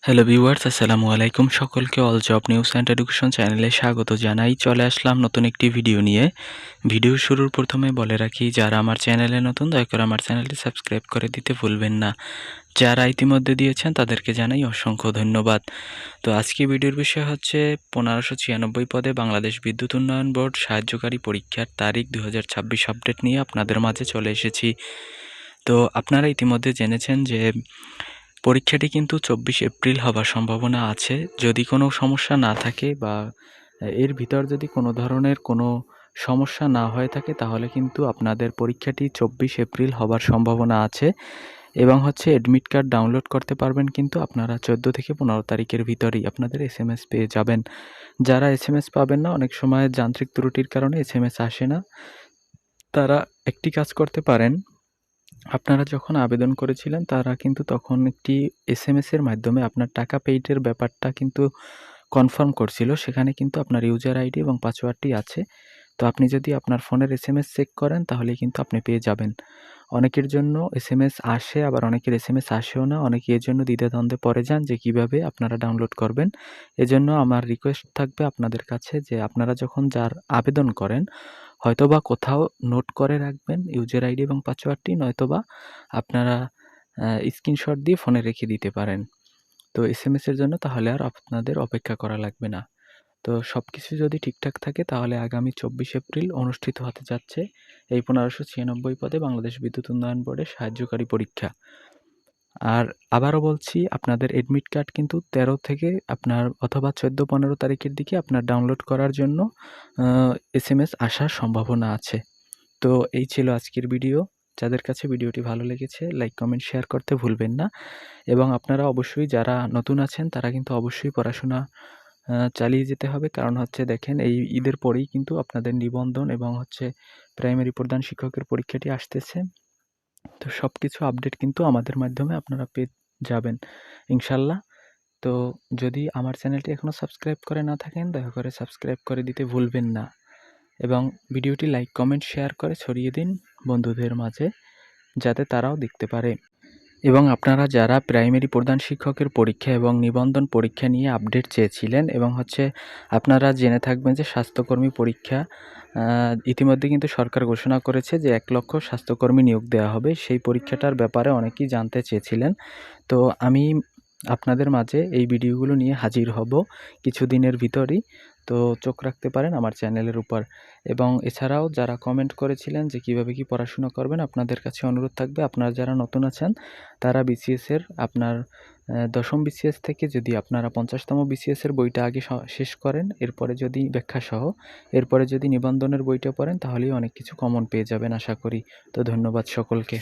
Hello viewers, আসসালামু আলাইকুম। সকলকে all job news and education চ্যানেলে স্বাগত জানাই। চলে আসলাম নতুন একটি ভিডিও নিয়ে। ভিডিও শুরুর প্রথমে বলে রাখি, যারা আমার চ্যানেলে নতুন দয়া করে আমার চ্যানেলটি সাবস্ক্রাইব করে দিতে ভুলবেন না। যারা ইতিমধ্যে দিয়েছেন তাদেরকে জানাই অসংখ্য ধন্যবাদ। তো আজকে ভিডিওর বিষয় হচ্ছে 1596 পদে বাংলাদেশ বিদ্যুৎ উন্নয়ন বোর্ড সাহায্যকারী পরীক্ষার তারিখ 2026 আপডেট নিয়ে আপনাদের মাঝে চলে এসেছি। তো আপনারা ইতিমধ্যে জেনেছেন যে পরীক্ষাটি কিন্তু 24 এপ্রিল হবার সম্ভাবনা আছে। যদি কোনো সমস্যা না থাকে বা এর ভিতর যদি কোনো ধরনের কোনো সমস্যা না হয়ে থাকে, তাহলে কিন্তু আপনাদের পরীক্ষাটি 24 এপ্রিল হবার সম্ভাবনা আছে এবং অ্যাডমিট কার্ড ডাউনলোড করতে পারবেন কিন্তু আপনারা 14 থেকে 15 তারিখের ভিতরেই আপনাদের এসএমএস পেয়ে যাবেন। যারা এসএমএস পাবেন না, অনেক সময় যান্ত্রিক ত্রুটির কারণে এসএমএস আসে না, তারা একটি কাজ করতে পারেন। আপনারা যখন আবেদন করেছিলেন তারা কিন্তু তখন একটি এসএমএস-এর মাধ্যমে আপনার টাকা পেইডের ব্যাপারটা কিন্তু কনফার্ম করছিল। সেখানে কিন্তু আপনার ইউজার আইডি এবং পাসওয়ার্ডটি আছে। তো আপনি যদি আপনার ফোনের এসএমএস চেক করেন তাহলেই কিন্তু আপনি পেয়ে যাবেন। অনেকের জন্য এসএমএস আসে, আবার অনেকের এসএমএস আসেও না। অনেকে এর জন্য দ্বিধাদ্বন্দ্বে পড়ে যান যে কিভাবে আপনারা ডাউনলোড করবেন। এজন্য আমার রিকোয়েস্ট থাকবে আপনাদের কাছে যে আপনারা যখন আবেদন করেন, হয়তোবা কোথাও নোট করে রাখবেন ইউজার আইডি এবং পাসওয়ার্ডটি, নয়তোবা আপনারা স্ক্রিনশট দিয়ে ফোনে রেখে দিতে পারেন। তো এসএমএস-এর জন্য তাহলে আর আপনাদের অপেক্ষা করা লাগবে না। তো সবকিছু যদি ঠিকঠাক থাকে তাহলে আগামী 24 এপ্রিল অনুষ্ঠিত হতে যাচ্ছে এই 1596 পদে বাংলাদেশ বিদ্যুৎ উন্নয়ন বোর্ডের সাহায্যকারী পরীক্ষা। আর আবারও বলছি, আপনাদের এডমিট কার্ড কিন্তু 13 থেকে আপনার অথবা 14-15 তারিখের দিকে আপনার ডাউনলোড করার জন্য এসএমএস আসার সম্ভাবনা আছে। তো এই ছিল আজকের ভিডিও। যাদের কাছে ভিডিওটি ভালো লেগেছে লাইক, কমেন্ট, শেয়ার করতে ভুলবেন না এবং আপনারা অবশ্যই যারা নতুন আছেন তারা কিন্তু অবশ্যই পড়াশোনা চালিয়ে যেতে হবে। কারণ দেখেন, এই ঈদের পরেই কিন্তু আপনাদের নিবন্ধন এবং প্রাইমারি প্রধান শিক্ষকের পরীক্ষাটি আসতেছে। তো সবকিছু আপডেট কিন্তু আমাদের মাধ্যমে আপনারা পেয়ে যাবেন ইনশাল্লাহ। তো যদি আমার চ্যানেলটি এখনও সাবস্ক্রাইব করে না থাকেন, দয়া করে সাবস্ক্রাইব করে দিতে ভুলবেন না এবং ভিডিওটি লাইক, কমেন্ট, শেয়ার করে ছড়িয়ে দিন বন্ধুদের মাঝে, যাতে তারাও দেখতে পারে। এবং আপনারা যারা প্রাইমারি প্রধান শিক্ষকের পরীক্ষা এবং নিবন্ধন পরীক্ষা নিয়ে আপডেট চেয়েছিলেন এবং আপনারা জেনে থাকবেন যে স্বাস্থ্যকর্মী পরীক্ষা ইতিমধ্যে কিন্তু সরকার ঘোষণা করেছে যে 1 লক্ষ স্বাস্থ্যকর্মী নিয়োগ দেওয়া হবে। সেই পরীক্ষাটার ব্যাপারে অনেকেই জানতে চেয়েছিলেন। তো আমি আপনাদের মাঝে এই ভিডিওগুলো নিয়ে হাজির হব কিছুদিনের ভিতরই। তো চোখ রাখতে পারেন আমার চ্যানেলের উপর। এবং এছাড়াও যারা কমেন্ট করেছিলেন যে কীভাবে কী পড়াশোনা করবেন, আপনাদের কাছে অনুরোধ থাকবে, আপনারা যারা নতুন আছেন তারা বিসিএসের আপনার ১০ম বিসিএস থেকে যদি আপনারা ৫০তম বিসিএসের বইটা আগে শেষ করেন, এরপরে যদি ব্যাখ্যাসহ এরপরে যদি নিবন্ধনের বইটা পড়েন, তাহলেই অনেক কিছু কমন পেয়ে যাবেন আশা করি। তো ধন্যবাদ সকলকে।